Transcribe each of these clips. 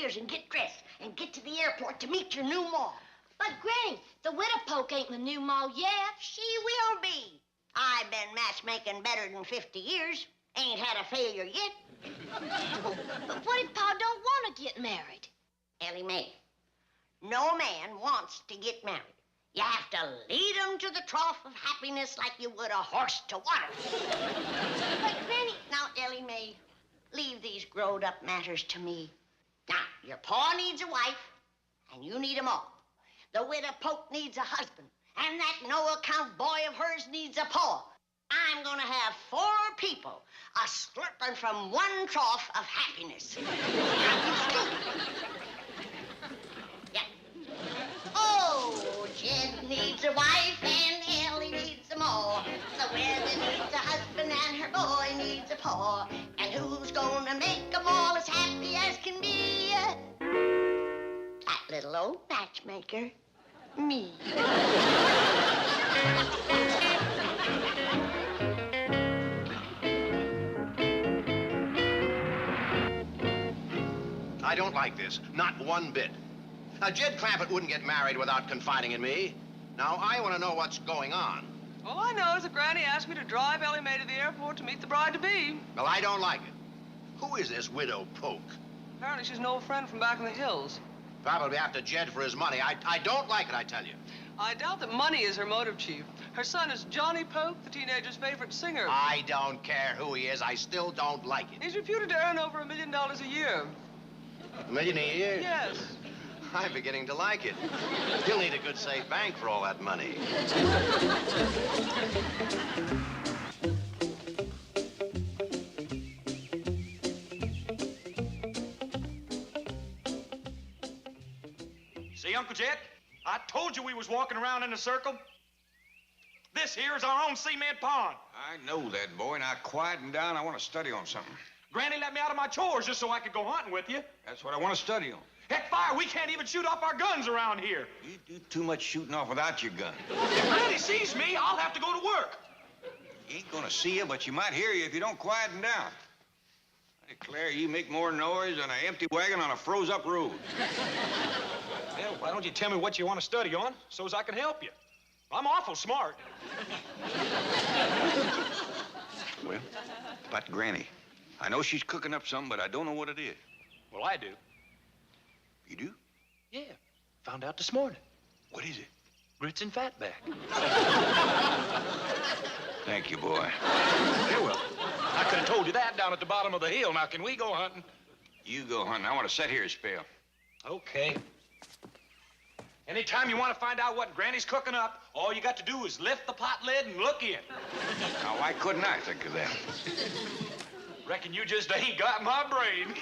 downstairs and get dressed and get to the airport to meet your new ma. But, Granny, the widow poke ain't the new ma yet. She will be. I've been matchmaking better than 50 years. Ain't had a failure yet. But what if Pa don't want to get married? Ellie Mae, no man wants to get married. You have to lead him to the trough of happiness like you would a horse to water. But, Granny... Now, Ellie Mae, leave these growed-up matters to me. Now, your pa needs a wife, and you need 'em all. The widow Poke needs a husband, and that no-account boy of hers needs a pa. I'm gonna have 4 people a-slurping from one trough of happiness. Yeah. Oh, Jed needs a wife, and Ellie needs them all. The widow needs a husband, and her boy needs a pa. And who's gonna make 'em all as happy as can be? That little old matchmaker. Me. I don't like this, not one bit. Now, Jed Clampett wouldn't get married without confiding in me. Now, I want to know what's going on. All I know is that Granny asked me to drive Ellie Mae to the airport to meet the bride-to-be. Well, I don't like it. Who is this widow Poke? Apparently she's an old friend from back in the hills. Probably after Jed for his money. I don't like it, I tell you. I doubt that money is her motive, Chief. Her son is Johnny Poke, the teenager's favorite singer. I don't care who he is. I still don't like it. He's reputed to earn over $1 million a year. $1 million a year? Yes. I'm beginning to like it. He'll need a good, safe bank for all that money. See, Uncle Jed? I told you we was walking around in a circle. This here is our own cement pond. I know that, boy. Now, quieten down. I want to study on something. Granny let me out of my chores just so I could go hunting with you. That's what I want to study on. Heck, fire, we can't even shoot off our guns around here. You do too much shooting off without your gun. If Granny sees me, I'll have to go to work. He ain't gonna see you, but she might hear you if you don't quieten down. I declare you make more noise than an empty wagon on a froze-up road. Well, why don't you tell me what you want to study on, so as I can help you? I'm awful smart. Well, about Granny. I know she's cooking up something, but I don't know what it is. Well, I do. You do? Yeah, found out this morning. What is it? Grits and fatback. Thank you, boy. You're welcome. I could have told you that down at the bottom of the hill. Now, can we go hunting? You go hunting. I want to sit here a spell. Okay. Anytime you want to find out what Granny's cooking up, all you got to do is lift the pot lid and look in. Now, why couldn't I think of that? Reckon you just ain't got my brain.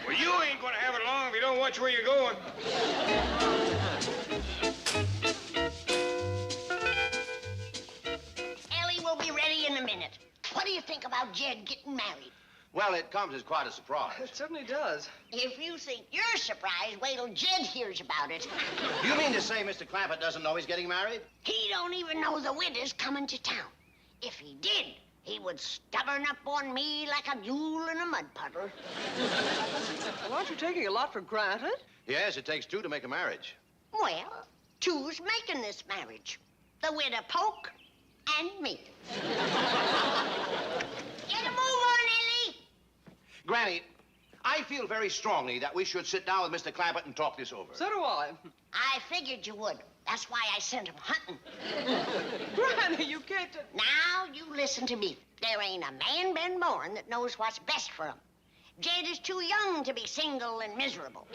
Well, you ain't gonna have it long if you don't watch where you're going. Ellie will be ready in a minute. What do you think about Jed getting married? Well, it comes as quite a surprise. It certainly does. If you think you're surprised, wait till Jed hears about it. You mean to say Mr. Clampett doesn't know he's getting married? He don't even know the widow's coming to town. If he did, he would stubborn up on me like a mule in a mud puddle. Well, aren't you taking a lot for granted? Yes, it takes 2 to make a marriage. Well, 2's making this marriage. The widow Poke and me. Get a move on, Ellie. Granny, I feel very strongly that we should sit down with Mr. Clampett and talk this over. So do I. I figured you would. That's why I sent him hunting. Granny, you can't... Now, you listen to me. There ain't a man been born that knows what's best for him. Jed is too young to be single and miserable.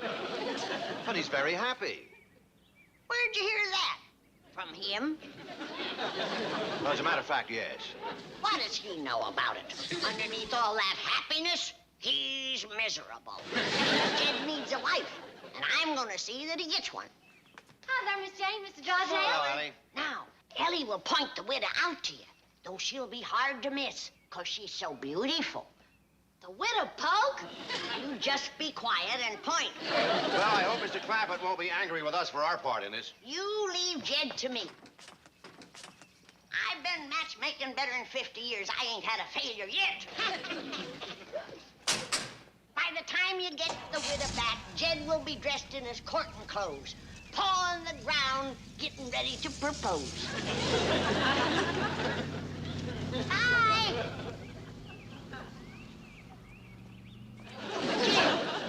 But he's very happy. Where'd you hear that? From him? Well, as a matter of fact, yes. What does he know about it? Underneath all that happiness, he's miserable. Jed needs a wife, and I'm gonna see that he gets one. Hi there, Miss Jane, Mr. Dodge. Hello, Ellie. Now, Ellie will point the widow out to you, though she'll be hard to miss, 'cause she's so beautiful. The widow Poke? You just be quiet and point. Well, I hope Mr. Clampett won't be angry with us for our part in this. You leave Jed to me. I've been matchmaking better than 50 years. I ain't had a failure yet. By the time you get the widow back, Jed will be dressed in his courting clothes, paw on the ground, getting ready to propose. Hi!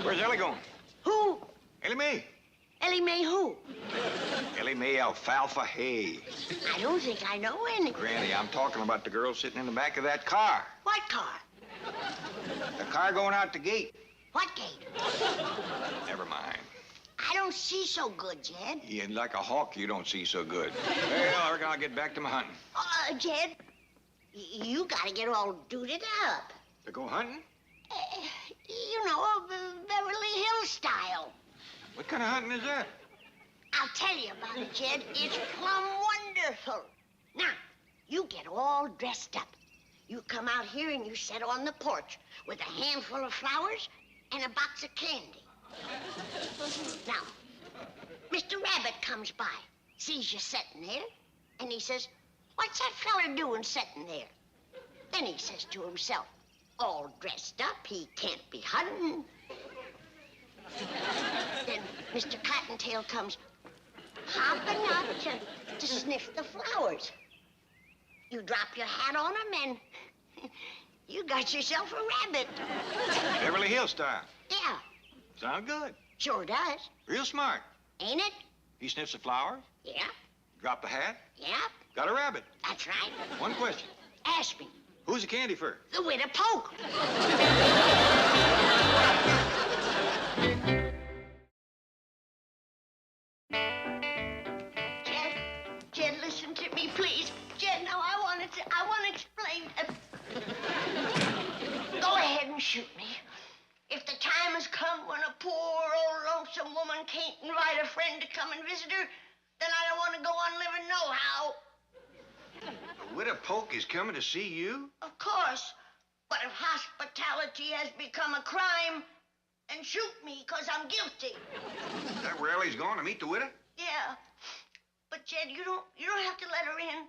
Where's Ellie going? Who? Ellie Mae. Ellie Mae who? Ellie Mae Alfalfa Hay. I don't think I know any. Granny, I'm talking about the girl sitting in the back of that car. What car? The car going out the gate. What gate? Never mind. I don't see so good, Jed. Yeah, like a hawk, you don't see so good. Well, I reckon I'll get back to my hunting. Jed, you gotta get all duded up. To go hunting? You know, Beverly Hills style. What kind of hunting is that? I'll tell you about it, Jed. It's plumb wonderful. Now, you get all dressed up. You come out here and you sit on the porch with a handful of flowers and a box of candy. Now, Mr. Rabbit comes by, sees you sitting there, and he says, "What's that fella doing sitting there?" Then he says to himself, all dressed up, he can't be hunting. Then Mr. Cottontail comes hopping up to sniff the flowers. You drop your hat on him and you got yourself a rabbit. Beverly Hills style. Yeah, Sound good. sure does. Real smart. Ain't it? He sniffs the flowers, Yeah, drop the hat, yeah, got a rabbit. that's right. One question. Ask me. Who's the candy for? The widow Poke. Jed, listen to me, please. Jed, now I want to explain. Go ahead and shoot me. If the time has come when a poor old lonesome woman can't invite a friend to come and visit her, then I don't want to go on living nohow. The widow Polk is coming to see you? Of course. But if hospitality has become a crime, then shoot me, 'cause I'm guilty. Is that where Ellie's going, to meet the widow? Yeah. But Jed, you don't have to let her in.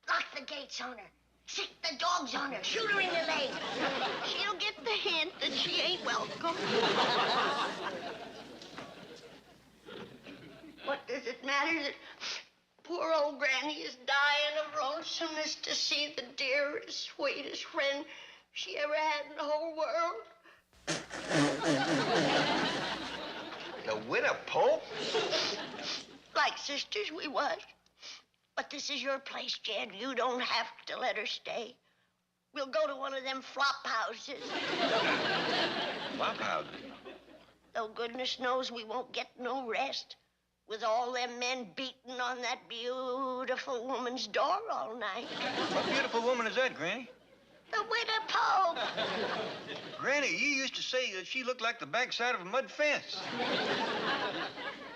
Lock the gates on her. Sick the dogs on her. Shoot her in the leg. She'll get the hint that she ain't welcome. What does it matter that poor old Granny is dying of lonesomeness to see the dearest, sweetest friend she ever had in the whole world? The widow Polk? Like sisters we was. But this is your place, Jed. You don't have to let her stay. We'll go to one of them flop houses. Flop houses? Though goodness knows we won't get no rest with all them men beating on that beautiful woman's door all night. What beautiful woman is that, Granny? The widow Pope. Granny, you used to say that she looked like the backside of a mud fence.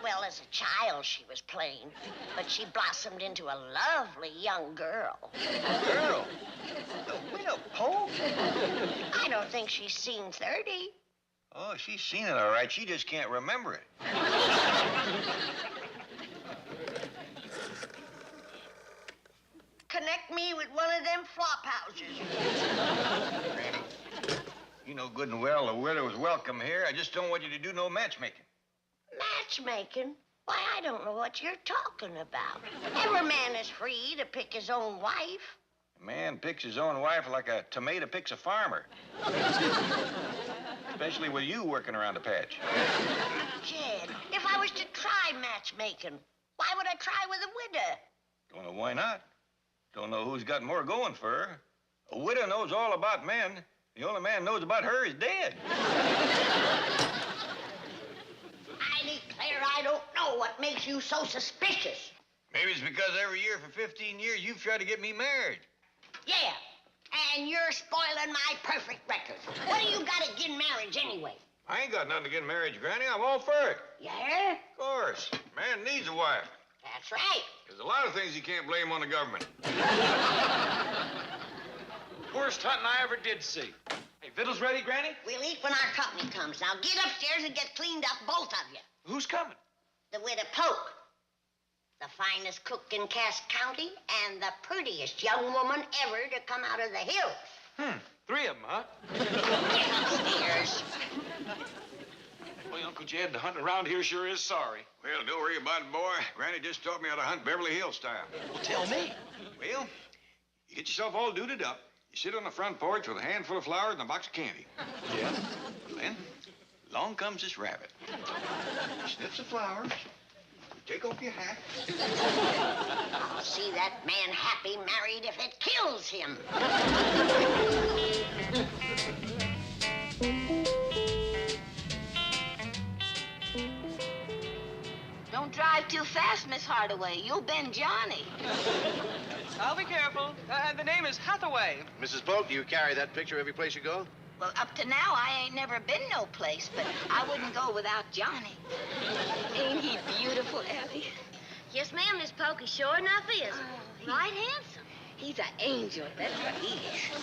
Well, as a child, she was plain, but she blossomed into a lovely young girl. Girl? The widow Polk? I don't think she's seen 30. Oh, she's seen it all right. She just can't remember it. Connect me with one of them flop houses. Granny, you know good and well the widow's welcome here. I just don't want you to do no matchmaking. Matchmaking? Why, I don't know what you're talking about. Every man is free to pick his own wife. A man picks his own wife like a tomato picks a farmer. Especially with you working around the patch. Jed, if I was to try matchmaking, why would I try with a widow? Don't know why not. Don't know who's got more going for her. A widow knows all about men. The only man knows about her is dead. I declare I don't know what makes you so suspicious. Maybe it's because every year for 15 years you've tried to get me married. Yeah, and you're spoiling my perfect record. What do you got against marriage anyway? I ain't got nothing against marriage, Granny. I'm all for it. Yeah? Of course. Man needs a wife. That's right. There's a lot of things you can't blame on the government. Worst hunting I ever did see. Hey, victuals ready, Granny? We'll eat when our company comes. Now get upstairs and get cleaned up, both of you. Who's coming? The widow Poke, the finest cook in Cass County, and the prettiest young woman ever to come out of the hills. 3 of them, huh? Get upstairs. Well, Uncle Jed, the hunting around here sure is sorry. Well, don't worry about it, boy. Granny just taught me how to hunt Beverly Hills style. Well, tell me. Well, you get yourself all duded up. You sit on the front porch with a handful of flowers and a box of candy. Yeah? Then, along comes this rabbit. He sniffs the flowers. You take off your hat. I'll see that man happy married if it kills him. Don't drive too fast, Miss Hardaway. You'll bend Johnny. I'll be careful. And the name is Hathaway. Mrs. Polk, do you carry that picture every place you go? Well, up to now, I ain't never been no place, but I wouldn't go without Johnny. Ain't he beautiful, Ellie? Yes, ma'am, Miss Polk. He sure enough is. Right handsome. He's an angel, that's what he is.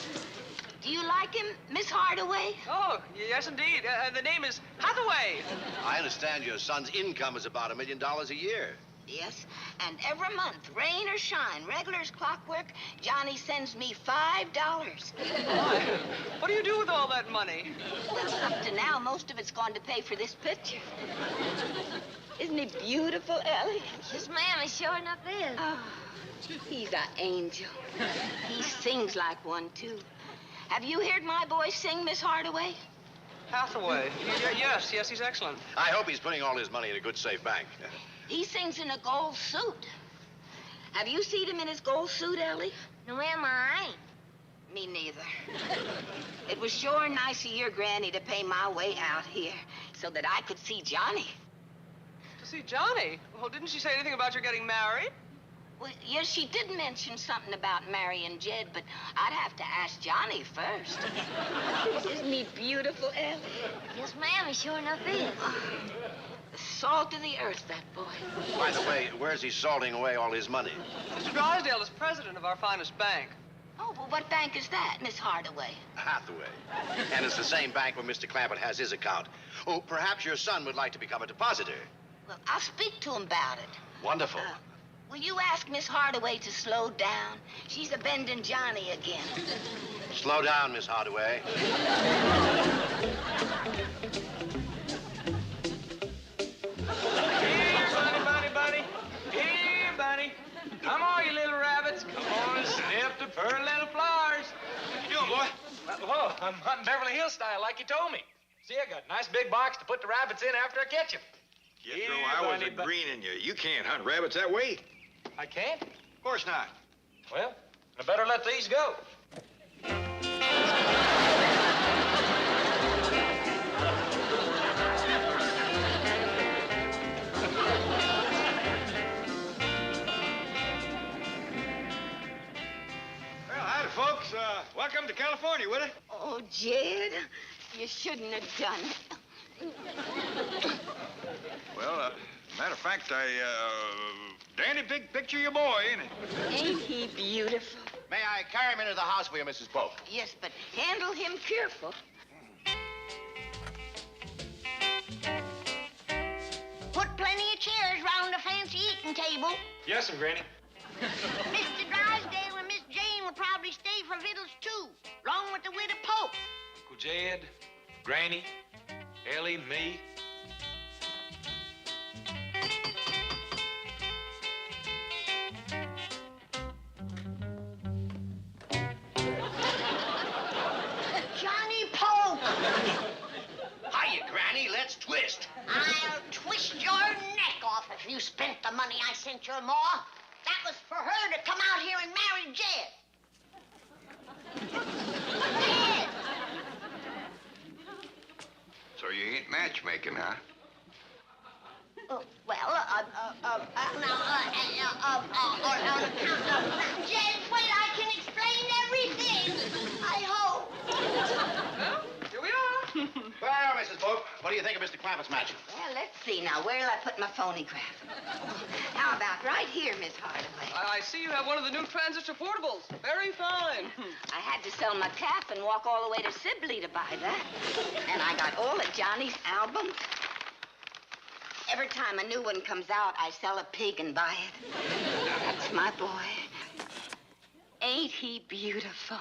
Do you like him, Miss Hardaway? Oh, yes, indeed. The name is Hathaway. I understand your son's income is about $1 million a year. Yes, and every month, rain or shine, regular as clockwork, Johnny sends me $5. What do you do with all that money? Well, up to now, most of it's gone to pay for this picture. Isn't he beautiful, Ellie? Yes, ma'am, he sure enough is. Oh, he's an angel. He sings like one, too. Have you heard my boy sing, Miss Hardaway? Hathaway. Yes, he's excellent. I hope he's putting all his money in a good, safe bank. He sings in a gold suit. Have you seen him in his gold suit, Ellie? No, ma'am, I ain't. Me neither. It was sure nice of your granny to pay my way out here so that I could see Johnny. To see Johnny? Well, didn't she say anything about your getting married? Well, yes, she did mention something about marrying Jed, but I'd have to ask Johnny first. Isn't he beautiful, Ellie? Yes, ma'am, he sure enough is. The salt of the earth, that boy. By the way, where's he salting away all his money? Mr. Drysdale is president of our finest bank. Oh, well, what bank is that, Miss Hardaway? Hathaway. And it's the same bank where Mr. Clampett has his account. Oh, perhaps your son would like to become a depositor. Well, I'll speak to him about it. Wonderful. Will you ask Miss Hardaway to slow down? She's a bending Johnny again. Slow down, Miss Hardaway. Here, Bunny. Here, Bunny. Come on, you little rabbits. Come on, sniff the purr little flowers. What you doing, boy? Whoa, I'm hunting Beverly Hills style like you told me. See, I got a nice big box to put the rabbits in after I catch them. Jethro, I was greening you. You can't hunt rabbits that way. I can't? Of course not. Well, I better let these go. Well, howdy, folks. Welcome to California, will it? Oh, Jed, you shouldn't have done it. Well, matter of fact, dandy big picture of your boy, ain't it? Ain't he beautiful? May I carry him into the house for you, Mrs. Polk? Yes, but handle him careful. Put plenty of chairs round the fancy eating table. Yes, Granny. Mr. Drysdale and Miss Jane will probably stay for victuals, too, along with the widow Pope. Uncle Jed, Granny, Ellie, me. Johnny Pope! Hiya, Granny. Let's twist. I'll twist your neck off if you spent the money I sent your ma. That was for her to come out here and marry Jed. Jed! So you ain't matchmaking, huh? Jed, wait, I can explain everything. I hope. Well, here we are. Well, Mrs. Polk, what do you think of Mr. Clampett's match? Well, let's see now. Where'll I put my phonograph? How about right here, Miss Hardaway? I see you have one of the new transistor portables. Very fine. I had to sell my calf and walk all the way to Sibley to buy that. And I got all of Johnny's albums. Every time a new one comes out, I sell a pig and buy it. That's my boy. Ain't he beautiful?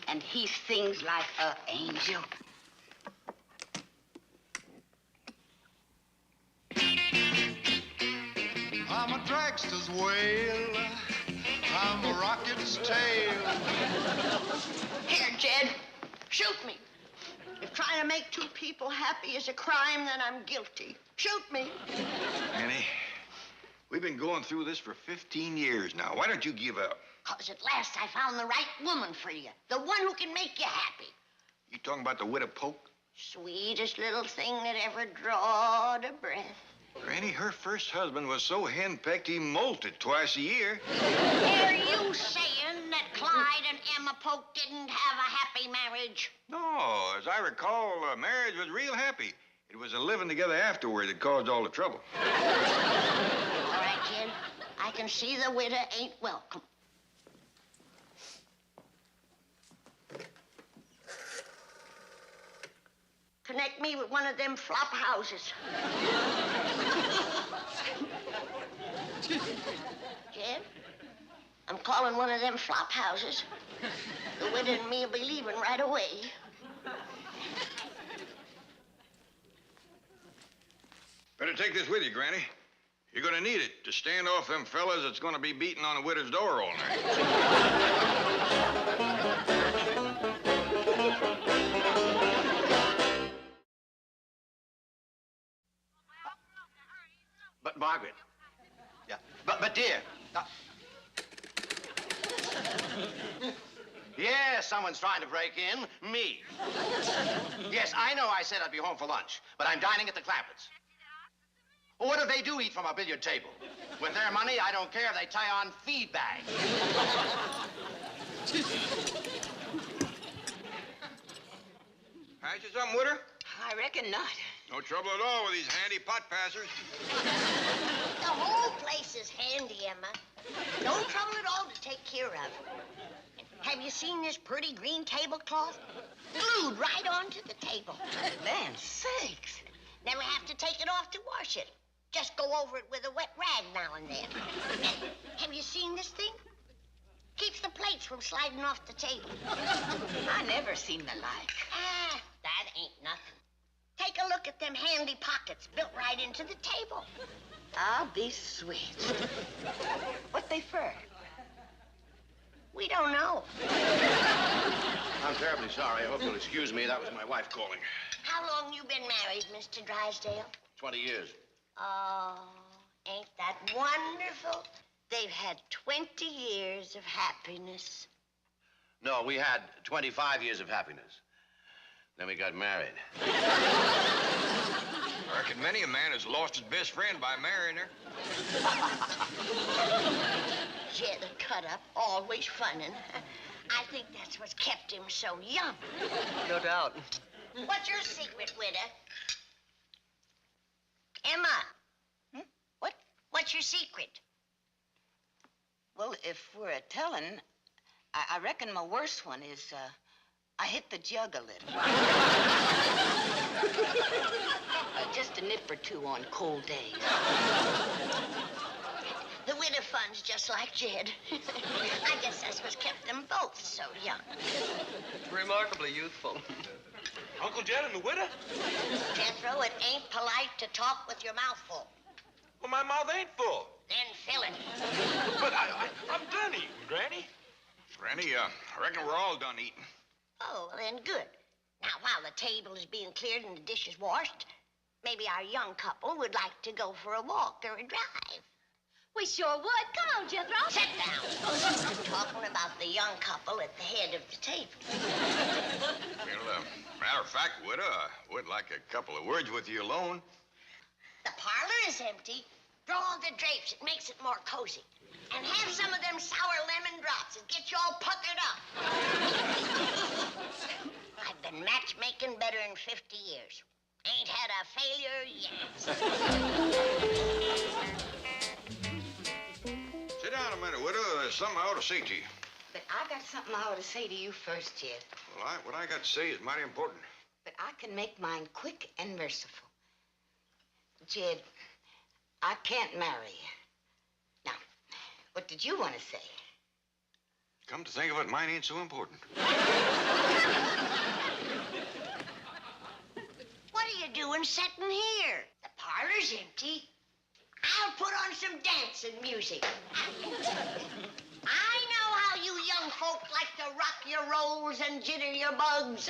And he sings like an angel. I'm a dragster's whale. I'm a rocket's tail. Here, Jed, shoot me. If trying to make two people happy is a crime, then I'm guilty. Shoot me. Annie, we've been going through this for 15 years now. Why don't you give up? 'Cause at last I found the right woman for you. The one who can make you happy. You talking about the widow Polk? Sweetest little thing that ever drawed a breath. Granny, her first husband was so henpecked he molted twice a year. Are you saying that Clyde and Emma Polk didn't have a happy marriage? No, as I recall, marriage was real happy. It was the living together afterward that caused all the trouble. All right, Jed. I can see the widow ain't welcome. Connect me with one of them flop houses. Jed, I'm calling one of them flop houses. The widow and me will be leaving right away. Better take this with you, Granny. You're gonna need it to stand off them fellas that's gonna be beating on a widow's door all night. But Margaret. Yeah. But dear. Yes, someone's trying to break in. Me. Yes, I know I said I'd be home for lunch, but I'm dining at the Clampetts. Well, what do they do eat from a billiard table? With their money, I don't care if they tie on feed bags. How's you something with her? I reckon not. No trouble at all with these handy pot passers. The whole place is handy, Emma. No trouble at all to take care of. Have you seen this pretty green tablecloth? Glued right onto the table. Land sakes. Never have to take it off to wash it. Just go over it with a wet rag now and then. And have you seen this thing? Keeps the plates from sliding off the table. I never seen the like. Ah, that ain't nothing. Take a look at them handy pockets built right into the table. I'll be sweet. What they for? We don't know. I'm terribly sorry. I hope you'll excuse me. That was my wife calling. How long you been married, Mr. Drysdale? 20 years. Oh, ain't that wonderful? They've had 20 years of happiness. No, we had 25 years of happiness. Then we got married. I reckon many a man has lost his best friend by marrying her. Yeah, the cut-up, always funnin'. I think that's what's kept him so young. No doubt. What's your secret, widow? Emma. What's your secret? Well, if we're a tellin', I reckon my worst one is, I hit the jug a little. Just a nip or two on cold days. The widow fun's just like Jed. I guess that's what's kept them both so young. Remarkably youthful. Uncle Jed and the widow? Jethro, it ain't polite to talk with your mouth full. Well, my mouth ain't full. Then fill it. But I'm done eating, Granny. Granny, I reckon we're all done eating. Oh, well, then good. Now, while the table is being cleared and the dishes washed, maybe our young couple would like to go for a walk or a drive. We sure would. Come on, Jethro. Sit down. I'm talking about the young couple at the head of the table. Well, matter of fact, widow, I would like a couple of words with you alone. The parlor is empty. Draw the drapes. It makes it more cozy. And have some of them sour lemon drops. It gets you all puckered up. I've been matchmaking better than 50 years. Ain't had a failure yet. Sit down a minute, widow. There's something I ought to say to you. But I got something I ought to say to you first, Jed. Well, what I got to say is mighty important. But I can make mine quick and merciful. Jed, I can't marry you. Now, what did you want to say? Come to think of it, mine ain't so important. What are you doing sitting here? The parlor's empty. I'll put on some dancing music. I know how you young folk like to rock your rolls and jitter your bugs.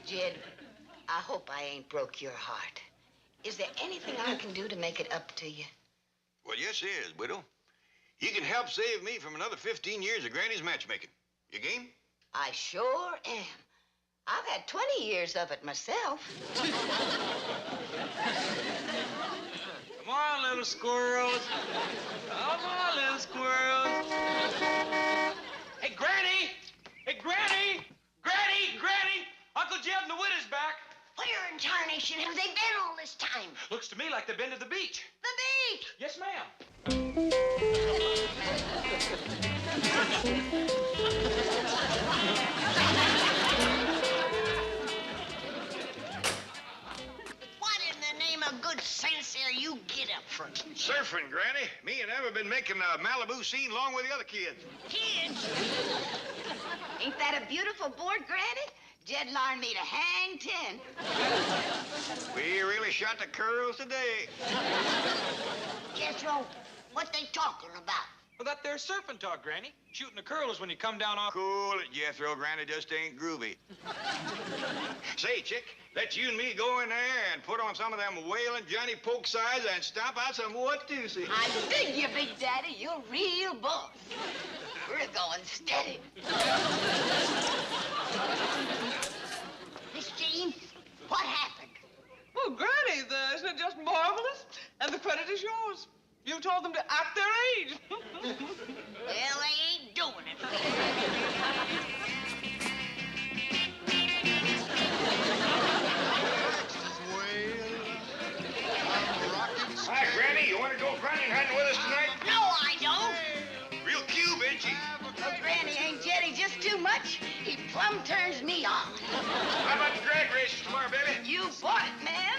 Jed, I hope I ain't broke your heart. Is there anything I can do to make it up to you? Well, yes, there is, widow. You can help save me from another 15 years of Granny's matchmaking. You game? I sure am. I've had 20 years of it myself. Come on, little squirrels. Come on, little squirrels. Hey, Granny! Hey, Granny! Granny! Granny! Uncle Jed and the widow's back. Where in tarnation have they been all this time? Looks to me like they've been to the beach. The beach! Yes, ma'am. What in the name of good sense are you get up for? Surfing, Granny. Me and Eva been making a Malibu scene along with the other kids. Kids? Ain't that a beautiful board, Granny? Jed learned me to hang 10. We really shot the curls today. Jethro, what they talking about? Well, that there surfing talk, Granny. Shooting the curlers when you come down off. Cool it, Jethro. Granny just ain't groovy. Say, chick, let you and me go in there and put on some of them whaling Johnny Poke size and stomp out some what-do-see. I dig you, Big Daddy. You're real boss. We're going steady. Miss Jean, what happened? Well, Granny, isn't it just marvelous? And the credit is yours. You told them to act their age. Well, they ain't doing it. Hi, Granny. You want to go finding hunting with us tonight? No, I don't. Real cube, ain't she? Oh, Granny, ain't Jetty just too much? He plumb turns me on. How about the drag races tomorrow, baby? You bought it, man.